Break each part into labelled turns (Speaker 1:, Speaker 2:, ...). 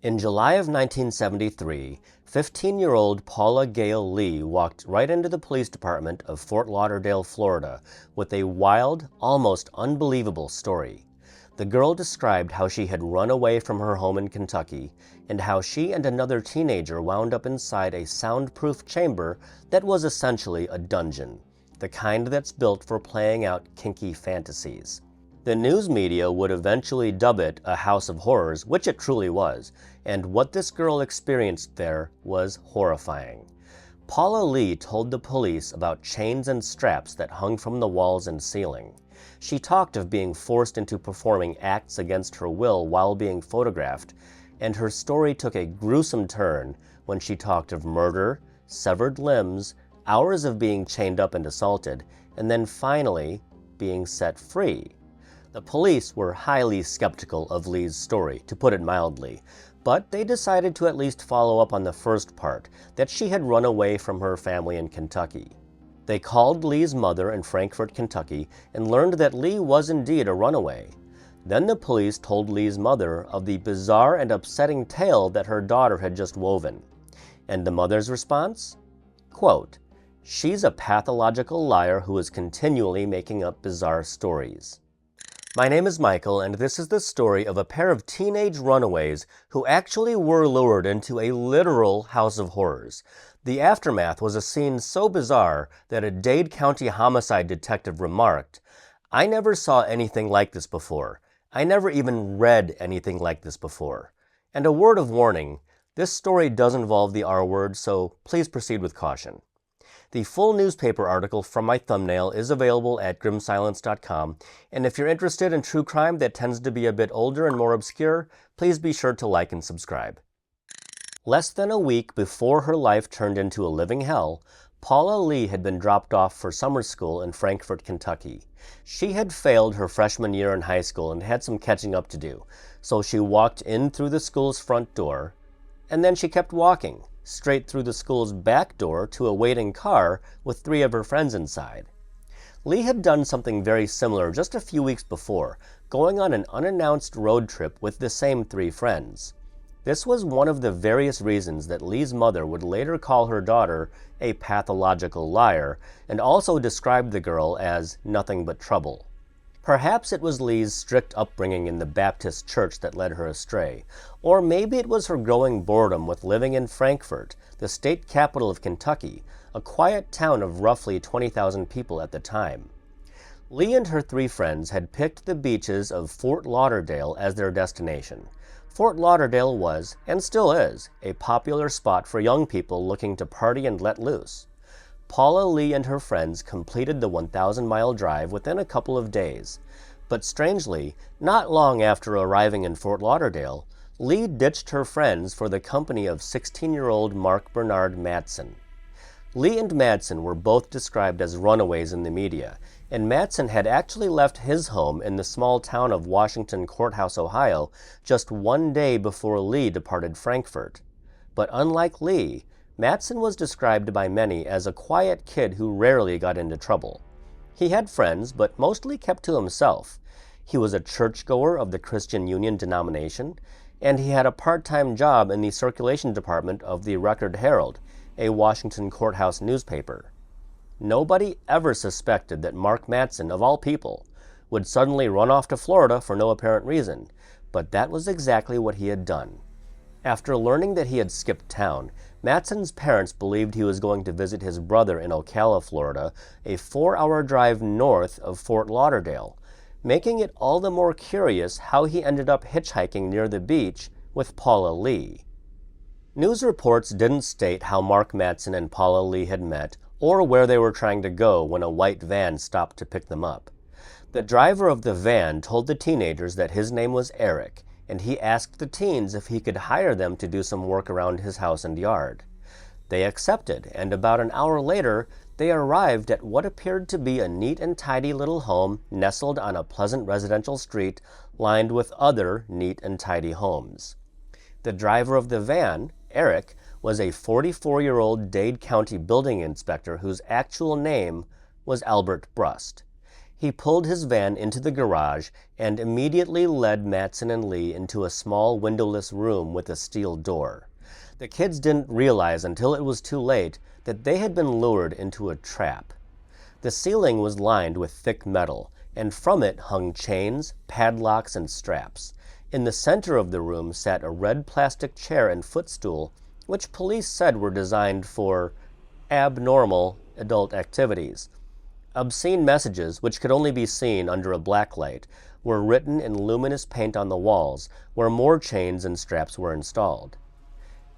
Speaker 1: In July of 1973, 15-year-old Paula Gail Lee walked right into the police department of Fort Lauderdale, Florida, with a wild, almost unbelievable story. The girl described how she had run away from her home in Kentucky and how she and another teenager wound up inside a soundproof chamber that was essentially a dungeon, the kind that's built for playing out kinky fantasies. The news media would eventually dub it a house of horrors, which it truly was, and what this girl experienced there was horrifying. Paula Lee told the police about chains and straps that hung from the walls and ceiling. She talked of being forced into performing acts against her will while being photographed, and her story took a gruesome turn when she talked of murder, severed limbs, hours of being chained up and assaulted, and then finally being set free. The police were highly skeptical of Lee's story, to put it mildly, but they decided to at least follow up on the first part, that she had run away from her family in Kentucky. They called Lee's mother in Frankfort, Kentucky, and learned that Lee was indeed a runaway. Then the police told Lee's mother of the bizarre and upsetting tale that her daughter had just woven. And the mother's response? Quote, "She's a pathological liar who is continually making up bizarre stories." My name is Michael, and this is the story of a pair of teenage runaways who actually were lured into a literal house of horrors. The aftermath was a scene so bizarre that a Dade County homicide detective remarked, "I never saw anything like this before. I never even read anything like this before." And a word of warning, this story does involve the R word, so please proceed with caution. The full newspaper article from my thumbnail is available at grimsilence.com, and if you're interested in true crime that tends to be a bit older and more obscure, please be sure to like and subscribe. Less than a week before her life turned into a living hell, Paula Lee had been dropped off for summer school in Frankfort, Kentucky. She had failed her freshman year in high school and had some catching up to do, so she walked in through the school's front door, and then she kept walking straight through the school's back door to a waiting car with 3 of her friends inside. Lee had done something very similar just a few weeks before, going on an unannounced road trip with the same 3 friends. This was one of the various reasons that Lee's mother would later call her daughter a pathological liar and also describe the girl as nothing but trouble. Perhaps it was Lee's strict upbringing in the Baptist church that led her astray, or maybe it was her growing boredom with living in Frankfort, the state capital of Kentucky, a quiet town of roughly 20,000 people at the time. Lee and her 3 friends had picked the beaches of Fort Lauderdale as their destination. Fort Lauderdale was, and still is, a popular spot for young people looking to party and let loose. Paula Lee and her friends completed the 1,000-mile drive within a couple of days. But strangely, not long after arriving in Fort Lauderdale, Lee ditched her friends for the company of 16-year-old Mark Bernard Matson. Lee and Matson were both described as runaways in the media, and Matson had actually left his home in the small town of Washington Courthouse, Ohio, just 1 day before Lee departed Frankfort. But unlike Lee, Matson was described by many as a quiet kid who rarely got into trouble. He had friends, but mostly kept to himself. He was a churchgoer of the Christian Union denomination, and he had a part-time job in the circulation department of the Record-Herald, a Washington courthouse newspaper. Nobody ever suspected that Mark Matson, of all people, would suddenly run off to Florida for no apparent reason, but that was exactly what he had done. After learning that he had skipped town, Matson's parents believed he was going to visit his brother in Ocala, Florida, a 4-hour drive north of Fort Lauderdale, making it all the more curious how he ended up hitchhiking near the beach with Paula Lee. News reports didn't state how Mark Matson and Paula Lee had met or where they were trying to go when a white van stopped to pick them up. The driver of the van told the teenagers that his name was Eric, and he asked the teens if he could hire them to do some work around his house and yard. They accepted, and about an hour later, they arrived at what appeared to be a neat and tidy little home nestled on a pleasant residential street lined with other neat and tidy homes. The driver of the van, Eric, was a 44-year-old Dade County building inspector whose actual name was Albert Brust. He pulled his van into the garage and immediately led Matson and Lee into a small windowless room with a steel door. The kids didn't realize until it was too late that they had been lured into a trap. The ceiling was lined with thick metal, and from it hung chains, padlocks, and straps. In the center of the room sat a red plastic chair and footstool, which police said were designed for abnormal adult activities. Obscene messages, which could only be seen under a blacklight, were written in luminous paint on the walls, where more chains and straps were installed.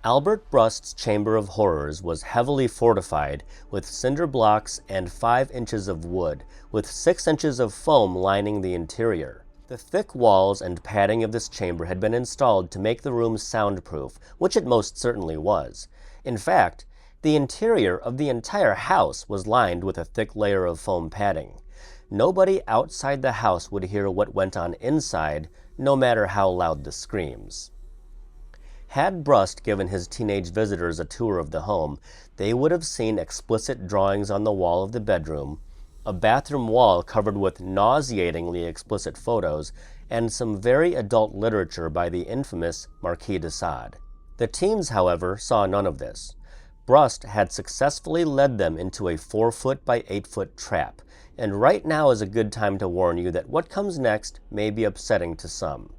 Speaker 1: Albert Brust's Chamber of Horrors was heavily fortified with cinder blocks and 5 inches of wood, with 6 inches of foam lining the interior. The thick walls and padding of this chamber had been installed to make the room soundproof, which it most certainly was. In fact, the interior of the entire house was lined with a thick layer of foam padding. Nobody outside the house would hear what went on inside, no matter how loud the screams. Had Brust given his teenage visitors a tour of the home, they would have seen explicit drawings on the wall of the bedroom, a bathroom wall covered with nauseatingly explicit photos, and some very adult literature by the infamous Marquis de Sade. The teens, however, saw none of this. Brust had successfully led them into a 4-foot by 8-foot trap, and right now is a good time to warn you that what comes next may be upsetting to some.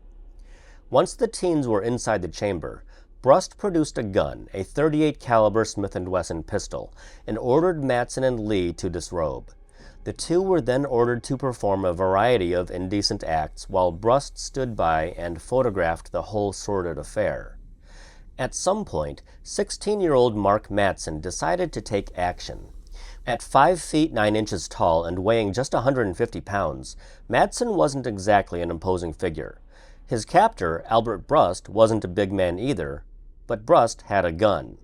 Speaker 1: Once the teens were inside the chamber, Brust produced a gun, a .38 caliber Smith & Wesson pistol, and ordered Matson and Lee to disrobe. The two were then ordered to perform a variety of indecent acts while Brust stood by and photographed the whole sordid affair. At some point, 16-year-old Mark Matson decided to take action. At 5 feet 9 inches tall and weighing just 150 pounds, Matson wasn't exactly an imposing figure. His captor, Albert Brust, wasn't a big man either, but Brust had a gun.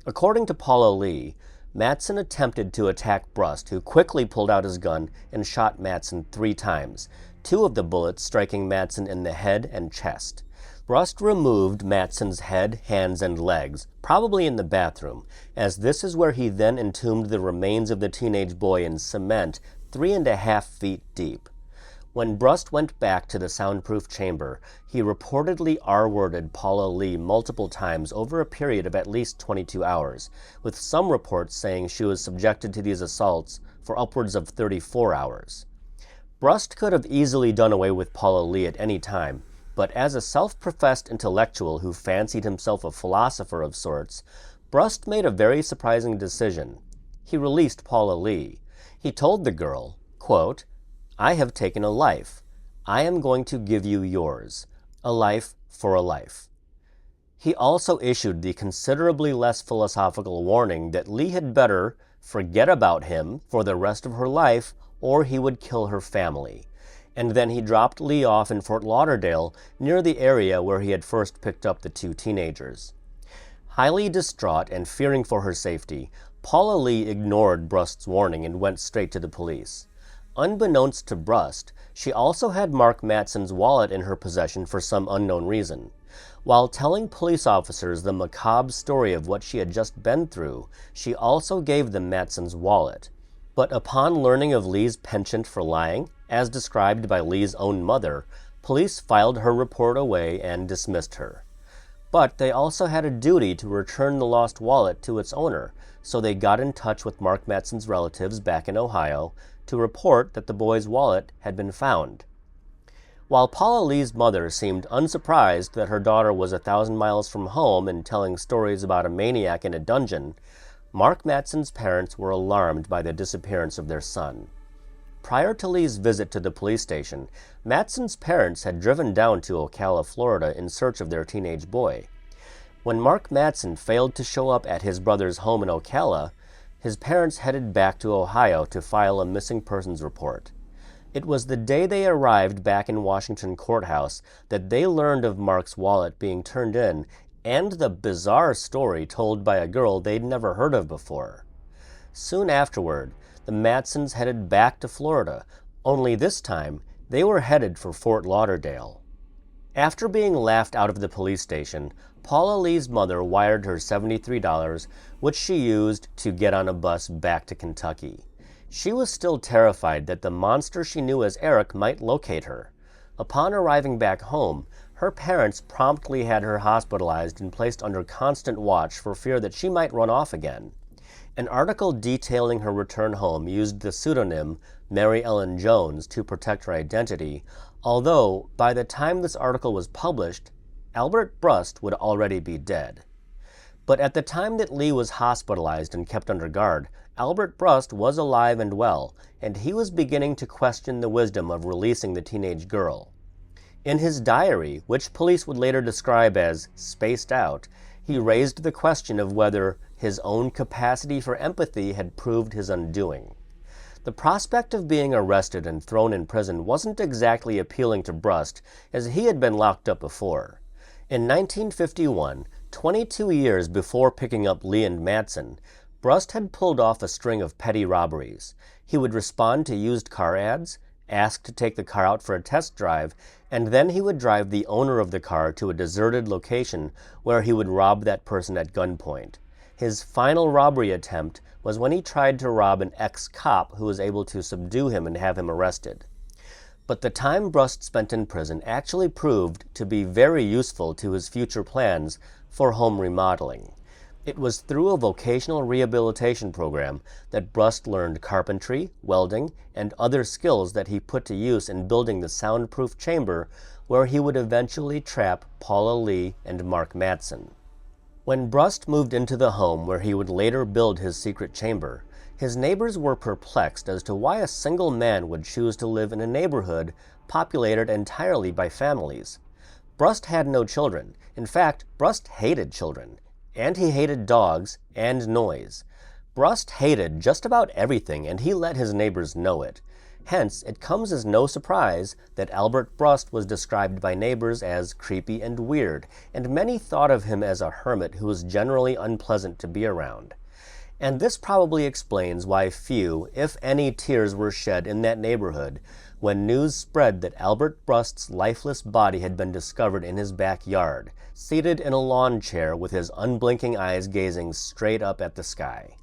Speaker 1: According to Paula Lee, Matson attempted to attack Brust, who quickly pulled out his gun and shot Matson 3 times, 2 of the bullets striking Matson in the head and chest. Brust removed Matson's head, hands, and legs, probably in the bathroom, as this is where he then entombed the remains of the teenage boy in cement 3.5 feet deep. When Brust went back to the soundproof chamber, he reportedly R-worded Paula Lee multiple times over a period of at least 22 hours, with some reports saying she was subjected to these assaults for upwards of 34 hours. Brust could have easily done away with Paula Lee at any time, but as a self-professed intellectual who fancied himself a philosopher of sorts, Brust made a very surprising decision. He released Paula Lee. He told the girl, quote, "I have taken a life. I am going to give you yours. A life for a life." He also issued the considerably less philosophical warning that Lee had better forget about him for the rest of her life or he would kill her family. And then he dropped Lee off in Fort Lauderdale, near the area where he had first picked up the 2 teenagers. Highly distraught and fearing for her safety, Paula Lee ignored Brust's warning and went straight to the police. Unbeknownst to Brust, she also had Mark Matson's wallet in her possession for some unknown reason. While telling police officers the macabre story of what she had just been through, she also gave them Matson's wallet. But upon learning of Lee's penchant for lying, as described by Lee's own mother, police filed her report away and dismissed her. But they also had a duty to return the lost wallet to its owner, so they got in touch with Mark Matson's relatives back in Ohio to report that the boy's wallet had been found. While Paula Lee's mother seemed unsurprised that her daughter was 1,000 miles from home and telling stories about a maniac in a dungeon, Mark Matson's parents were alarmed by the disappearance of their son. Prior to Lee's visit to the police station, Matson's parents had driven down to Ocala, Florida in search of their teenage boy. When Mark Matson failed to show up at his brother's home in Ocala, his parents headed back to Ohio to file a missing persons report. It was the day they arrived back in Washington Courthouse that they learned of Mark's wallet being turned in and the bizarre story told by a girl they'd never heard of before. Soon afterward, the Matsons headed back to Florida, only this time they were headed for Fort Lauderdale. After being laughed out of the police station, Paula Lee's mother wired her $73, which she used to get on a bus back to Kentucky. She was still terrified that the monster she knew as Eric might locate her. Upon arriving back home, her parents promptly had her hospitalized and placed under constant watch for fear that she might run off again. An article detailing her return home used the pseudonym Mary Ellen Jones to protect her identity, although by the time this article was published, Albert Brust would already be dead. But at the time that Lee was hospitalized and kept under guard, Albert Brust was alive and well, and he was beginning to question the wisdom of releasing the teenage girl. In his diary, which police would later describe as spaced out, he raised the question of whether his own capacity for empathy had proved his undoing. The prospect of being arrested and thrown in prison wasn't exactly appealing to Brust, as he had been locked up before. In 1951, 22 years before picking up Lee and Matson, Brust had pulled off a string of petty robberies. He would respond to used car ads, ask to take the car out for a test drive, and then he would drive the owner of the car to a deserted location where he would rob that person at gunpoint. His final robbery attempt was when he tried to rob an ex-cop who was able to subdue him and have him arrested. But the time Brust spent in prison actually proved to be very useful to his future plans for home remodeling. It was through a vocational rehabilitation program that Brust learned carpentry, welding, and other skills that he put to use in building the soundproof chamber where he would eventually trap Paula Lee and Mark Matson. When Brust moved into the home where he would later build his secret chamber, his neighbors were perplexed as to why a single man would choose to live in a neighborhood populated entirely by families. Brust had no children. In fact, Brust hated children. And he hated dogs and noise. Brust hated just about everything, and he let his neighbors know it. Hence, it comes as no surprise that Albert Brust was described by neighbors as creepy and weird, and many thought of him as a hermit who was generally unpleasant to be around. And this probably explains why few, if any, tears were shed in that neighborhood when news spread that Albert Brust's lifeless body had been discovered in his backyard, seated in a lawn chair with his unblinking eyes gazing straight up at the sky.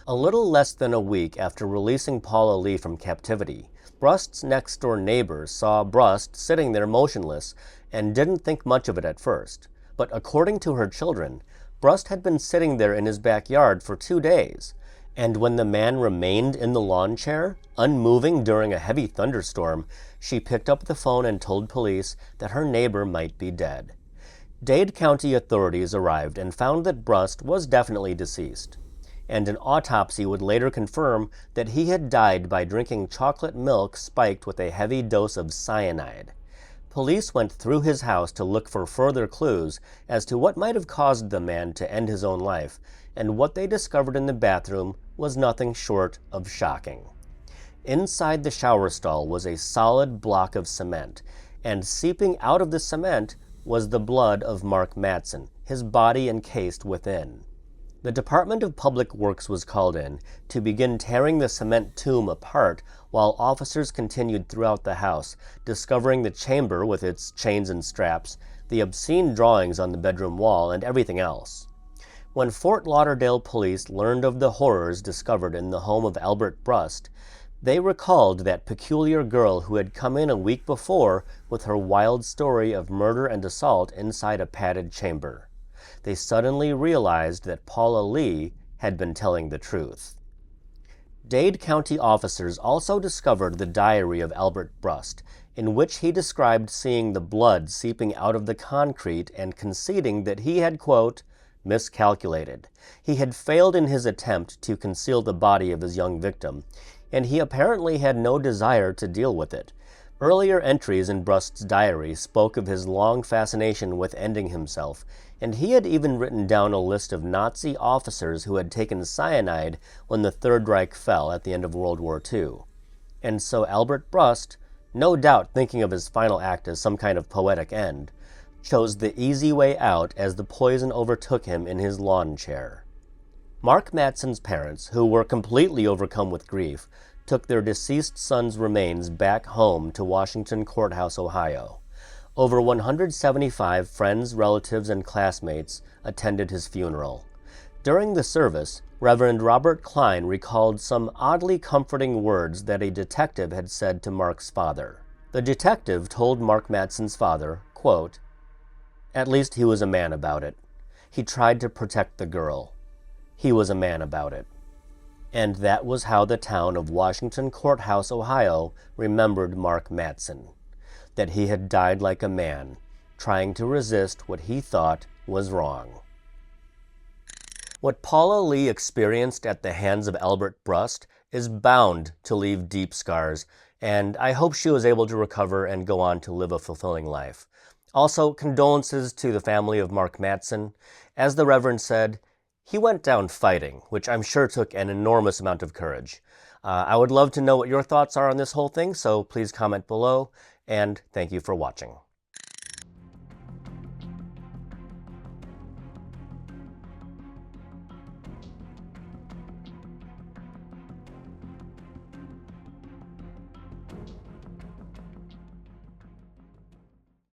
Speaker 1: A little less than a week after releasing Paula Lee from captivity, Brust's next-door neighbors saw Brust sitting there motionless and didn't think much of it at first. But according to her children, Brust had been sitting there in his backyard for 2 days, and when the man remained in the lawn chair, unmoving during a heavy thunderstorm, she picked up the phone and told police that her neighbor might be dead. Dade County authorities arrived and found that Brust was definitely deceased, and an autopsy would later confirm that he had died by drinking chocolate milk spiked with a heavy dose of cyanide. Police went through his house to look for further clues as to what might have caused the man to end his own life, and what they discovered in the bathroom was nothing short of shocking. Inside the shower stall was a solid block of cement, and seeping out of the cement was the blood of Mark Matson, his body encased within. The Department of Public Works was called in to begin tearing the cement tomb apart while officers continued throughout the house, discovering the chamber with its chains and straps, the obscene drawings on the bedroom wall, and everything else. When Fort Lauderdale police learned of the horrors discovered in the home of Albert Brust, they recalled that peculiar girl who had come in a week before with her wild story of murder and assault inside a padded chamber. They suddenly realized that Paula Lee had been telling the truth. Dade County officers also discovered the diary of Albert Brust, in which he described seeing the blood seeping out of the concrete and conceding that he had, quote, miscalculated. He had failed in his attempt to conceal the body of his young victim, and he apparently had no desire to deal with it. Earlier entries in Brust's diary spoke of his long fascination with ending himself, and he had even written down a list of Nazi officers who had taken cyanide when the Third Reich fell at the end of World War II. And so Albert Brust, no doubt thinking of his final act as some kind of poetic end, chose the easy way out as the poison overtook him in his lawn chair. Mark Matson's parents, who were completely overcome with grief, took their deceased son's remains back home to Washington Courthouse, Ohio. Over 175 friends, relatives, and classmates attended his funeral. During the service, Reverend Robert Klein recalled some oddly comforting words that a detective had said to Mark's father. The detective told Mark Matson's father, quote, "At least he was a man about it. He tried to protect the girl. He was a man about it." And that was how the town of Washington Courthouse, Ohio, remembered Mark Matson, that he had died like a man, trying to resist what he thought was wrong. What Paula Lee experienced at the hands of Albert Brust is bound to leave deep scars, and I hope she was able to recover and go on to live a fulfilling life. Also, condolences to the family of Mark Matson. As the Reverend said, he went down fighting, which I'm sure took an enormous amount of courage. I would love to know what your thoughts are on this whole thing, so please comment below, and thank you for watching.